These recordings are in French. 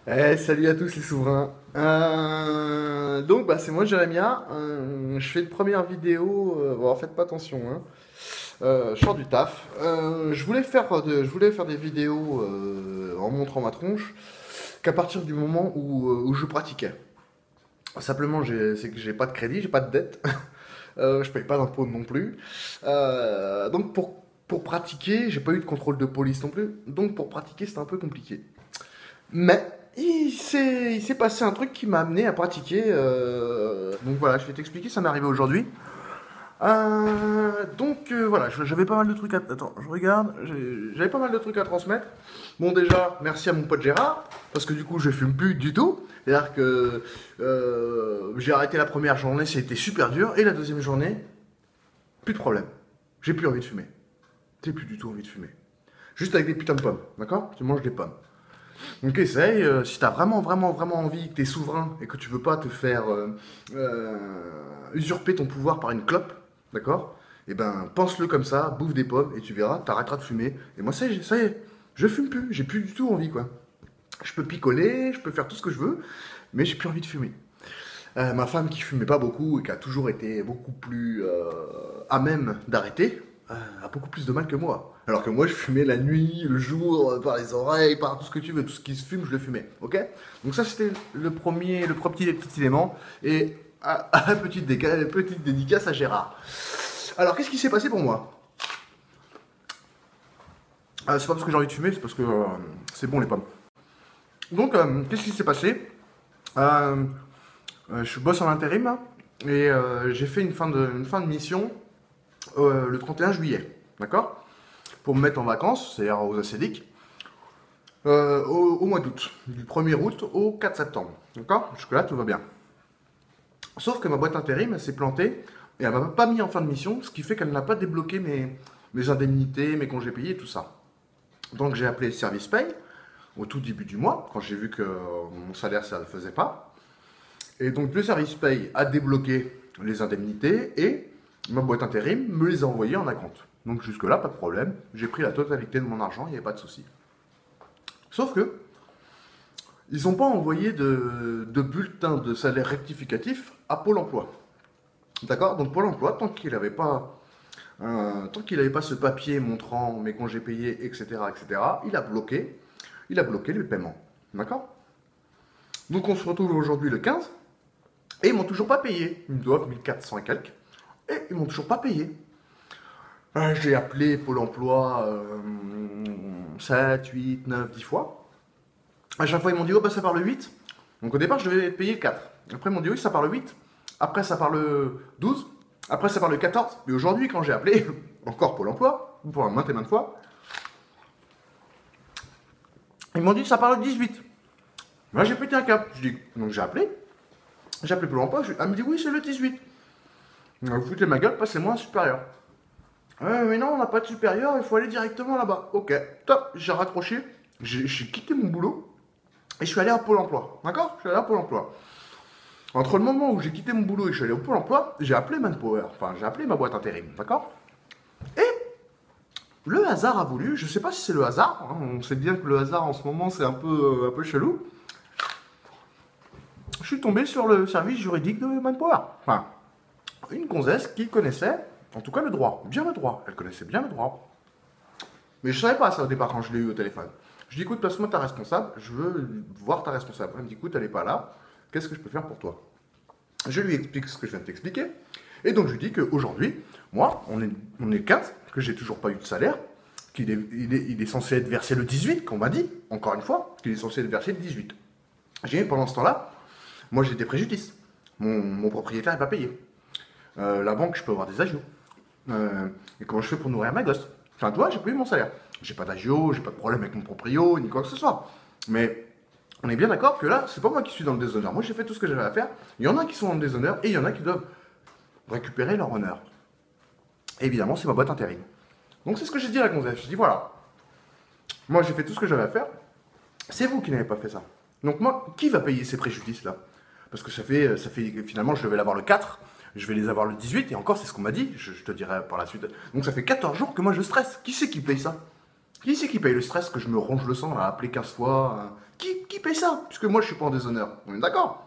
Salut à tous les souverains. Donc c'est moi Jérémia. Je fais une première vidéo. Bon, faites pas attention, hein. Je sors du taf. Je voulais faire des vidéos en montrant ma tronche qu'à partir du moment où je pratiquais. Simplement, c'est que j'ai pas de crédit, j'ai pas de dette. Je paye pas d'impôts non plus. Donc pour pratiquer, j'ai pas eu de contrôle de police non plus. Donc pour pratiquer, c'était un peu compliqué. Mais il s'est passé un truc qui m'a amené à pratiquer. Donc voilà, je vais t'expliquer, ça m'est arrivé aujourd'hui. Voilà, j'avais pas mal de trucs à. Attends, je regarde. J'avais pas mal de trucs à transmettre. Bon, déjà, merci à mon pote Gérard, parce que du coup, je fume plus du tout. C'est-à-dire que j'ai arrêté la première journée, c'était super dur. Et la deuxième journée, plus de problème. J'ai plus envie de fumer. J'ai plus du tout envie de fumer. Juste avec des putains de pommes, d'accord? Tu manges des pommes. Donc essaye, si t'as vraiment, vraiment, vraiment envie, que t'es souverain et que tu veux pas te faire usurper ton pouvoir par une clope, d'accord? Eh ben, pense-le comme ça, bouffe des pommes et tu verras, t'arrêteras de fumer. Et moi, ça y est, je fume plus, j'ai plus du tout envie, quoi. Je peux picoler, je peux faire tout ce que je veux, mais j'ai plus envie de fumer. Ma femme qui fumait pas beaucoup et qui a toujours été beaucoup plus à même d'arrêter, a beaucoup plus de mal que moi. Alors que moi je fumais la nuit, le jour, par les oreilles, par tout ce que tu veux, tout ce qui se fume, je le fumais. Ok? Donc ça c'était le petit élément. Et petite dédicace à Gérard. Alors qu'est-ce qui s'est passé pour moi? C'est pas parce que j'ai envie de fumer, c'est parce que c'est bon les pommes. Donc qu'est-ce qui s'est passé? Euh, je bosse en intérim là, et j'ai fait une fin de mission le 31 juillet, d'accord? Pour me mettre en vacances, c'est-à-dire aux acédiques, au mois d'août, du 1er août au 4 septembre, d'accord? Jusque-là, tout va bien. Sauf que ma boîte intérim, elle s'est plantée et elle m'a pas mis en fin de mission, ce qui fait qu'elle n'a pas débloqué mes indemnités, mes congés payés, tout ça. Donc j'ai appelé le service paye au tout début du mois, quand j'ai vu que mon salaire, ça ne le faisait pas. Et donc le service paye a débloqué les indemnités et ma boîte intérim me les a envoyées en acompte. Donc jusque-là, pas de problème. J'ai pris la totalité de mon argent, il n'y avait pas de souci. Sauf que, ils n'ont pas envoyé de bulletin de salaire rectificatif à Pôle emploi. D'accord? Donc Pôle emploi, tant qu'il n'avait pas ce papier montrant mes congés payés, etc., etc., il a bloqué le paiement. D'accord? Donc on se retrouve aujourd'hui le 15, et ils m'ont toujours pas payé. Ils me doivent 1400 et quelques, et ils m'ont toujours pas payé. J'ai appelé Pôle emploi 7, 8, 9, 10 fois. À chaque fois, ils m'ont dit, oh, bah, ça part le 8. Donc au départ, je devais payer le 4. Après, ils m'ont dit, oui, ça part le 8. Après, ça part le 12. Après, ça part le 14. Mais aujourd'hui, quand j'ai appelé, encore Pôle emploi, pour maintes et maintes fois, ils m'ont dit, ça part le 18. Moi, j'ai pété un cap. Donc j'ai appelé Pôle emploi. Elle me dit, oui, c'est le 18. Vous foutez de ma gueule, passez-moi un supérieur. Mais non, on n'a pas de supérieur, il faut aller directement là-bas. Ok, top, j'ai raccroché, j'ai quitté mon boulot et je suis allé à Pôle emploi. D'accord? Je suis allé à Pôle emploi. Entre le moment où j'ai quitté mon boulot et je suis allé au Pôle emploi, j'ai appelé Manpower, enfin j'ai appelé ma boîte intérim. D'accord? Et le hasard a voulu, je sais pas si c'est le hasard, hein, on sait bien que le hasard en ce moment c'est un peu chelou. Je suis tombé sur le service juridique de Manpower. Enfin, une gonzesse qui connaissait, en tout cas le droit, bien le droit. Elle connaissait bien le droit. Mais je savais pas ça au départ quand je l'ai eu au téléphone. Je dis écoute, passe-moi ta responsable, je veux voir ta responsable. Elle me dit écoute, elle n'est pas là, qu'est-ce que je peux faire pour toi? Je lui explique ce que je viens de t'expliquer. Et donc je lui dis qu'aujourd'hui, moi, on est 15, que j'ai toujours pas eu de salaire, qu'il est censé être versé le 18, qu'on m'a dit, encore une fois, qu'il est censé être versé le 18. J'ai dit pendant ce temps-là, moi j'ai des préjudices. Mon propriétaire n'est pas payé. La banque, je peux avoir des agios. Et comment je fais pour nourrir ma gosse? Enfin, toi, j'ai pas eu mon salaire. J'ai pas d'agio, j'ai pas de problème avec mon proprio, ni quoi que ce soit. Mais on est bien d'accord que là, c'est pas moi qui suis dans le déshonneur. Moi, j'ai fait tout ce que j'avais à faire. Il y en a qui sont dans le déshonneur et il y en a qui doivent récupérer leur honneur. Et évidemment, c'est ma boîte intérim. Donc, c'est ce que j'ai dit à la gonzesse. Je dis voilà, moi, j'ai fait tout ce que j'avais à faire. C'est vous qui n'avez pas fait ça. Donc, moi, qui va payer ces préjudices-là? Parce que ça fait, finalement, je devais l'avoir le 4. Je vais les avoir le 18, et encore, c'est ce qu'on m'a dit, je te dirai par la suite. Donc ça fait 14 jours que moi je stresse. Qui c'est qui paye ça? Qui c'est qui paye le stress que je me ronge le sang à appeler 15 fois? Qui paye paye ça, puisque moi je suis pas en déshonneur. On est d'accord?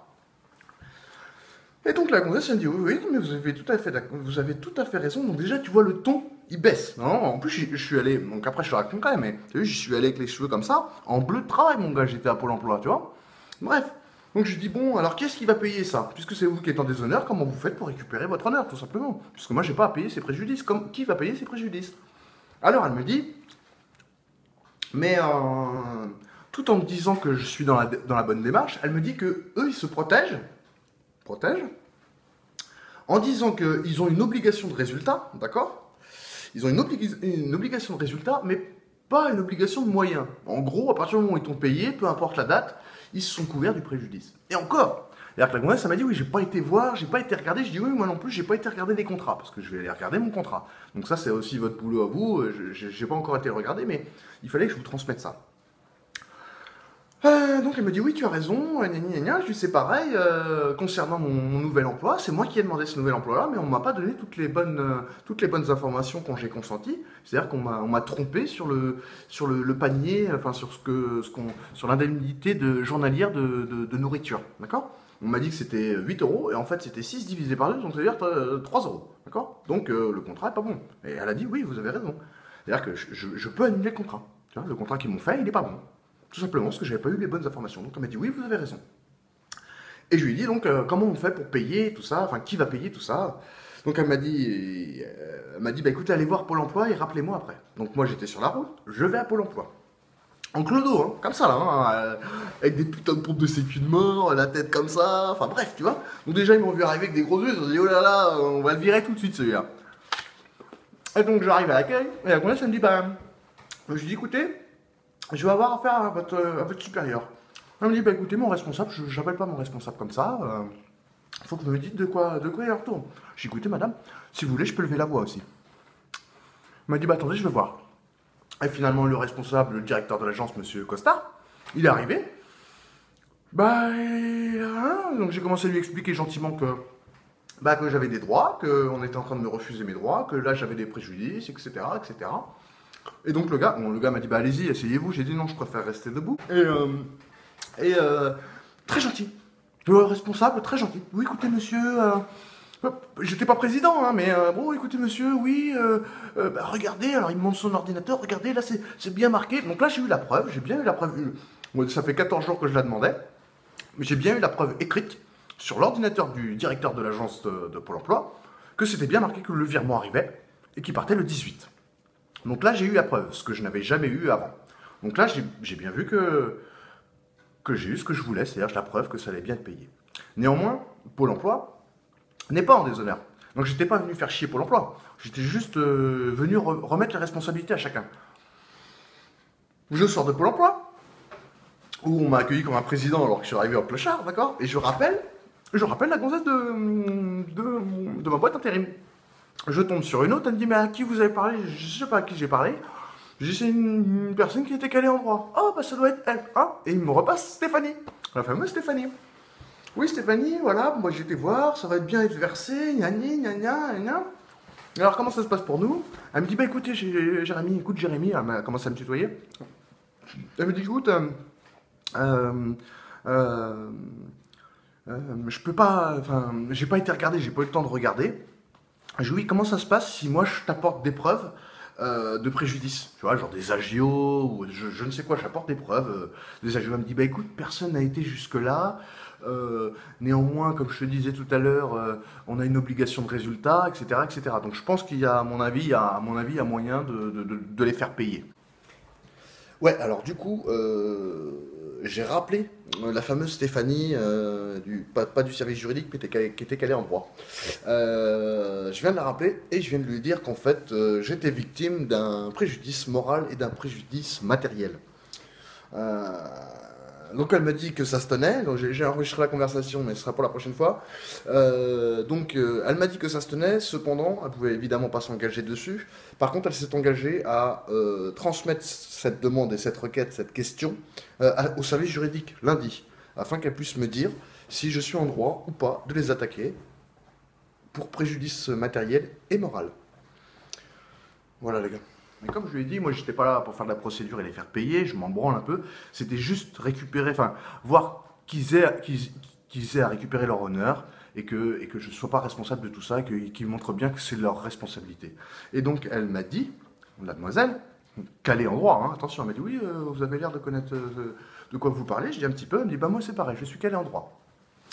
Et donc la gonzesse, elle me dit, oui, oui, mais vous avez tout à fait raison. Donc déjà, tu vois, le ton, il baisse. Non, en plus, je suis allé, donc après je te raconte quand même, mais tu as vu, j'y suis allé avec les cheveux comme ça, en bleu de travail, mon gars, j'étais à Pôle emploi, tu vois. Bref. Donc je dis, bon, alors qu'est-ce qui va payer ça? Puisque c'est vous qui êtes en déshonneur, comment vous faites pour récupérer votre honneur, tout simplement? Puisque moi, j'ai pas à payer ces préjudices. Qui va payer ces préjudices? Alors elle me dit, mais tout en me disant que je suis dans la bonne démarche, elle me dit que eux, ils se protègent, en disant qu'ils ont une obligation de résultat, d'accord? Ils ont une obligation de résultat, mais pas une obligation de moyens. En gros, à partir du moment où ils t'ont payé, peu importe la date, ils se sont couverts du préjudice. Et encore, c'est-à-dire que la gonzesse, ça m'a dit, oui, j'ai pas été voir, j'ai pas été regarder. Je dis, oui, moi non plus, j'ai pas été regarder les contrats, parce que je vais aller regarder mon contrat. Donc ça, c'est aussi votre boulot à vous. J'ai pas encore été regarder, mais il fallait que je vous transmette ça. Donc elle me dit, oui, tu as raison, gna, gna, gna. Je lui dis, c'est pareil, concernant mon nouvel emploi, c'est moi qui ai demandé ce nouvel emploi-là, mais on m'a pas donné toutes les bonnes informations quand j'ai consenti. C'est-à-dire qu'on m'a trompé sur le panier, enfin sur l'indemnité journalière de nourriture, d'accord? On m'a dit que c'était 8 euros, et en fait c'était 6 divisé par 2, donc ça veut dire 3 euros, d'accord? Donc le contrat est pas bon. Et elle a dit, oui, vous avez raison. C'est-à-dire que je peux annuler le contrat. Tu vois, le contrat qu'ils m'ont fait, il est pas bon. Tout simplement parce que j'avais pas eu les bonnes informations. Donc elle m'a dit, oui, vous avez raison. Et je lui ai dit, donc, comment on fait pour payer tout ça? Enfin, qui va payer tout ça? Donc elle m'a dit, bah écoutez, allez voir Pôle emploi et rappelez-moi après. Donc moi j'étais sur la route, je vais à Pôle emploi. En clodo, hein, comme ça là, hein, avec des putains de pompes de sécu de mort, la tête comme ça, enfin bref, tu vois. Donc déjà ils m'ont vu arriver avec des gros yeux, ils ont dit, oh là là, on va le virer tout de suite celui-là. Et donc j'arrive à l'accueil, et la gonzesse elle me dit, bah, je lui dis, écoutez, je vais avoir affaire à votre supérieur. Elle me dit, bah écoutez, mon responsable, je n'appelle pas mon responsable comme ça, il faut que vous me dites de quoi il retourne. J'ai dit, écoutez madame, si vous voulez, je peux lever la voix aussi. Elle m'a dit, bah attendez, je vais voir. Et finalement, le responsable, le directeur de l'agence, monsieur Costa, il est arrivé. Donc j'ai commencé à lui expliquer gentiment que j'avais des droits, qu'on était en train de me refuser mes droits, que là j'avais des préjudices, etc., etc. Et donc le gars m'a dit, bah allez-y, essayez-vous. J'ai dit non, je préfère rester debout. Très gentil. Le responsable, très gentil. Oui, écoutez monsieur, j'étais pas président, hein, mais bon, écoutez monsieur, oui, regardez, alors il me montre son ordinateur, regardez, là c'est bien marqué. Donc là j'ai eu la preuve, j'ai bien eu la preuve. Moi, ça fait 14 jours que je la demandais, mais j'ai bien eu la preuve écrite sur l'ordinateur du directeur de l'agence de Pôle emploi que c'était bien marqué que le virement arrivait et qu'il partait le 18. Donc là, j'ai eu la preuve, ce que je n'avais jamais eu avant. Donc là, j'ai bien vu que j'ai eu ce que je voulais, c'est-à-dire la preuve que ça allait bien être payé. Néanmoins, Pôle emploi n'est pas en déshonneur. Donc j'étais pas venu faire chier Pôle emploi. J'étais juste venu remettre les responsabilités à chacun. Je sors de Pôle emploi, où on m'a accueilli comme un président alors que je suis arrivé en clochard, d'accord? Et je rappelle la gonzesse de ma boîte intérim. Je tombe sur une autre, elle me dit, mais à qui vous avez parlé? Je sais pas à qui j'ai parlé. Je dis, c'est une personne qui était calée en droit. Oh, bah ça doit être elle. Hein? Et il me repasse Stéphanie, la fameuse Stéphanie. Oui, Stéphanie, voilà, moi j'ai été voir, ça va être bien être versé, gna gna gna gna. Alors comment ça se passe pour nous? Elle me dit, bah écoutez, Jérémy, elle m'a commencé à me tutoyer. Elle me dit, écoute, je peux pas, enfin, j'ai pas été regardé, j'ai pas eu le temps de regarder. Je dis, oui, comment ça se passe si moi je t'apporte des preuves de préjudice? Tu vois, genre des agios, ou je ne sais quoi, j'apporte des preuves des agios. Elle me dit, bah écoute, personne n'a été jusque-là. Néanmoins, comme je te disais tout à l'heure, on a une obligation de résultat, etc., etc. Donc je pense qu'il y a, à mon avis, il y a moyen de les faire payer. Ouais, alors du coup, j'ai rappelé la fameuse Stéphanie, pas du service juridique, mais qui était calée en droit. Je viens de la rappeler et je viens de lui dire qu'en fait, j'étais victime d'un préjudice moral et d'un préjudice matériel. Donc elle m'a dit que ça se tenait, donc j'ai enregistré la conversation, mais ce sera pour la prochaine fois. Elle m'a dit que ça se tenait, cependant, elle pouvait évidemment pas s'engager dessus. Par contre, elle s'est engagée à transmettre cette demande et cette requête, cette question, au service juridique lundi, afin qu'elle puisse me dire si je suis en droit ou pas de les attaquer pour préjudice matériel et moral. Voilà les gars. Mais comme je lui ai dit, moi, j'étais pas là pour faire de la procédure et les faire payer, je m'en branle un peu. C'était juste récupérer, enfin, voir qu'ils aient à récupérer leur honneur et que je ne sois pas responsable de tout ça, et qu'ils montrent bien que c'est leur responsabilité. Et donc, elle m'a dit, la demoiselle, calée en droit, hein, attention, elle m'a dit, oui, vous avez l'air de connaître de quoi vous parlez. Je dis un petit peu, elle me dit, bah moi c'est pareil, je suis calée en droit.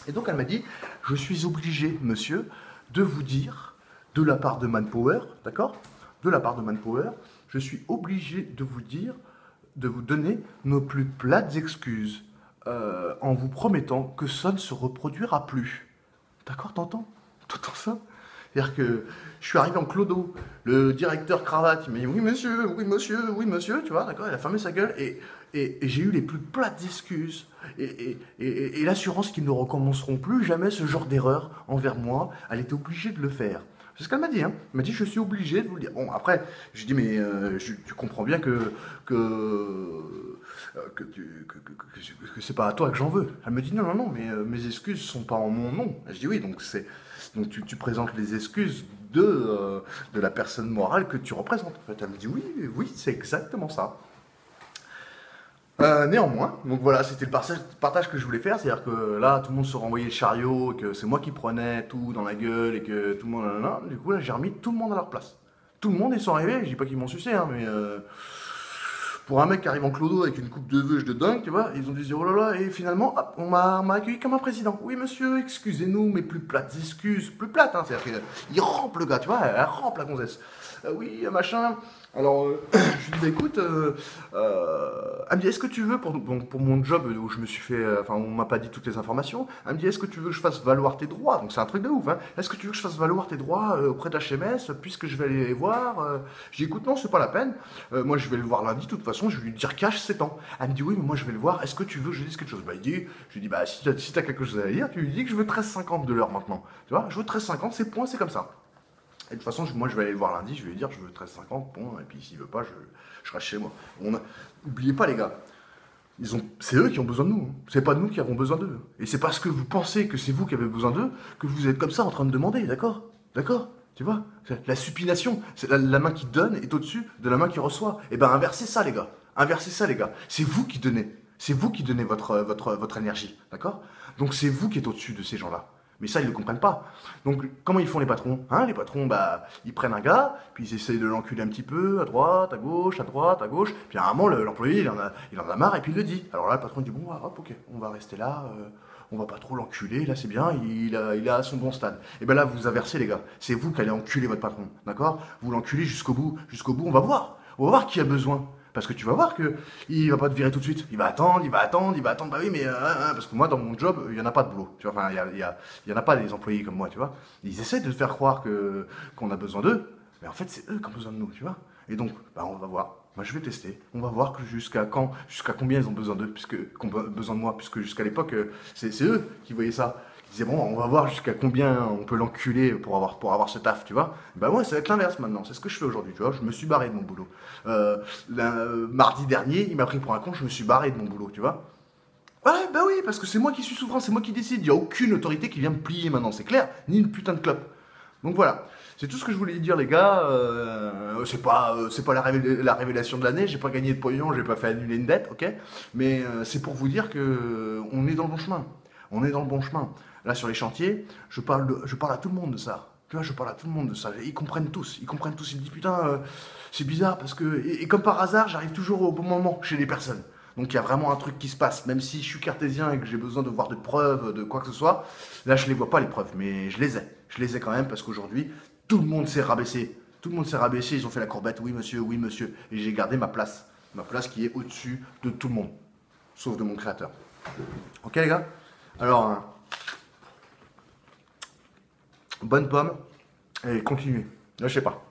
Et donc, elle m'a dit, je suis obligé, monsieur, de vous dire, de la part de Manpower, d'accord? De la part de Manpower, je suis obligé de vous dire, de vous donner nos plus plates excuses en vous promettant que ça ne se reproduira plus. D'accord, t'entends? T'entends ça? C'est-à-dire que je suis arrivé en clodo, le directeur cravate, il m'a dit oui monsieur, oui monsieur, oui monsieur, tu vois, d'accord, il a fermé sa gueule et j'ai eu les plus plates excuses et l'assurance qu'ils ne recommenceront plus jamais ce genre d'erreur envers moi, elle était obligée de le faire. C'est ce qu'elle m'a dit, hein. Elle m'a dit je suis obligé de vous le dire. Bon après, je dis mais tu comprends bien que c'est pas à toi que j'en veux. Elle me dit non non non mais mes excuses sont pas en mon nom. Je dis oui donc tu présentes les excuses de la personne morale que tu représentes. En fait, elle me dit oui oui c'est exactement ça. Néanmoins, donc voilà, c'était le partage que je voulais faire, c'est-à-dire que là, tout le monde se renvoyait le chariot, que c'est moi qui prenais tout dans la gueule et que tout le monde, nanana. Du coup là, j'ai remis tout le monde à leur place. Tout le monde, ils sont arrivés, je dis pas qu'ils m'ont sucé, hein, mais pour un mec qui arrive en clodo avec une coupe de veuge de dingue, tu vois, ils ont dit oh là là, et finalement, hop, on m'a accueilli comme un président. Oui monsieur, excusez-nous, mais plus plates excuses, plus plates, hein, c'est-à-dire qu'il rampe le gars, tu vois, elle rampe la gonzesse. Oui, machin. Alors, je lui dis, bah, écoute, elle me dit, est-ce que tu veux, pour mon job où je me suis fait, enfin, on m'a pas dit toutes les informations, elle me dit, est-ce que tu veux que je fasse valoir tes droits? Donc, c'est un truc de ouf, hein. Est-ce que tu veux que je fasse valoir tes droits auprès d'HMS, puisque je vais aller les voir? Je dis, écoute, non, c'est pas la peine. Moi, je vais le voir lundi, de toute façon, je vais lui dire cash 7 ans. Elle me dit, oui, mais moi, je vais le voir. Est-ce que tu veux que je dise quelque chose? Bah, je lui dis, bah, si t'as quelque chose à dire, tu lui dis que je veux 13,50 de l'heure maintenant. Tu vois, je veux 13,50, c'est point, c'est comme ça. Et de toute façon, moi je vais aller le voir lundi, je vais lui dire je veux 13,50, bon, et puis s'il veut pas, je reste chez moi. N'oubliez pas les gars, c'est eux qui ont besoin de nous, hein. C'est pas nous qui avons besoin d'eux. Et c'est parce que vous pensez que c'est vous qui avez besoin d'eux que vous êtes comme ça en train de demander, d'accord? D'accord? Tu vois? La supination, c'est la main qui donne est au-dessus de la main qui reçoit. Et ben inversez ça les gars, inversez ça les gars. C'est vous qui donnez, c'est vous qui donnez votre énergie, d'accord? Donc c'est vous qui êtes au-dessus de ces gens-là. Mais ça, ils ne le comprennent pas. Donc, comment ils font les patrons, hein? Les patrons, bah, ils prennent un gars, puis ils essayent de l'enculer un petit peu, à droite, à gauche, à droite, à gauche. Puis à un moment, l'employé, il en a marre, et puis il le dit. Alors là, le patron, il dit, bon, hop, ok, on va rester là, on va pas trop l'enculer, là, c'est bien, il est à son bon stade. Et ben là, vous inversez, les gars. C'est vous qui allez enculer votre patron, d'accord? Vous l'enculez jusqu'au bout, on va voir. On va voir qui a besoin. Parce que tu vas voir que il va pas te virer tout de suite. Il va attendre, il va attendre, il va attendre. Bah oui, mais parce que moi, dans mon job, il y en a pas de boulot. Tu vois, enfin, il y en a pas des employés comme moi, tu vois. Ils essaient de faire croire qu'on a besoin d'eux, mais en fait, c'est eux qui ont besoin de nous, tu vois. Et donc, bah, on va voir. Moi, je vais tester. On va voir que jusqu'à combien ils ont besoin d'eux, qu'on a besoin de moi, puisque jusqu'à l'époque, c'est eux qui voyaient ça. Ils disaient bon, on va voir jusqu'à combien on peut l'enculer pour avoir ce taf, tu vois. Bah moi, ça va être l'inverse maintenant. C'est ce que je fais aujourd'hui, tu vois. Je me suis barré de mon boulot. Mardi dernier, il m'a pris pour un con. Je me suis barré de mon boulot, tu vois. Ouais, bah oui, parce que c'est moi qui suis souverain, c'est moi qui décide. Il n'y a aucune autorité qui vient me plier maintenant, c'est clair, ni une putain de clope. Donc voilà, c'est tout ce que je voulais dire les gars. C'est pas la révélation de l'année, j'ai pas gagné de pognon, j'ai pas fait annuler une dette, ok. Mais c'est pour vous dire que on est dans le bon chemin. On est dans le bon chemin. Là sur les chantiers, je parle à tout le monde de ça. Tu vois, je parle à tout le monde de ça. Ils comprennent tous. Ils me disent putain, c'est bizarre parce que et comme par hasard, j'arrive toujours au bon moment chez les personnes. Donc il y a vraiment un truc qui se passe, même si je suis cartésien et que j'ai besoin de voir des preuves de quoi que ce soit. Là, je les vois pas les preuves, mais je les ai. Je les ai quand même parce qu'aujourd'hui, tout le monde s'est rabaissé. Tout le monde s'est rabaissé, ils ont fait la courbette, oui monsieur, et j'ai gardé ma place qui est au-dessus de tout le monde, sauf de mon créateur. Ok les gars? Alors, bonne pomme et continuez. Lâchez pas.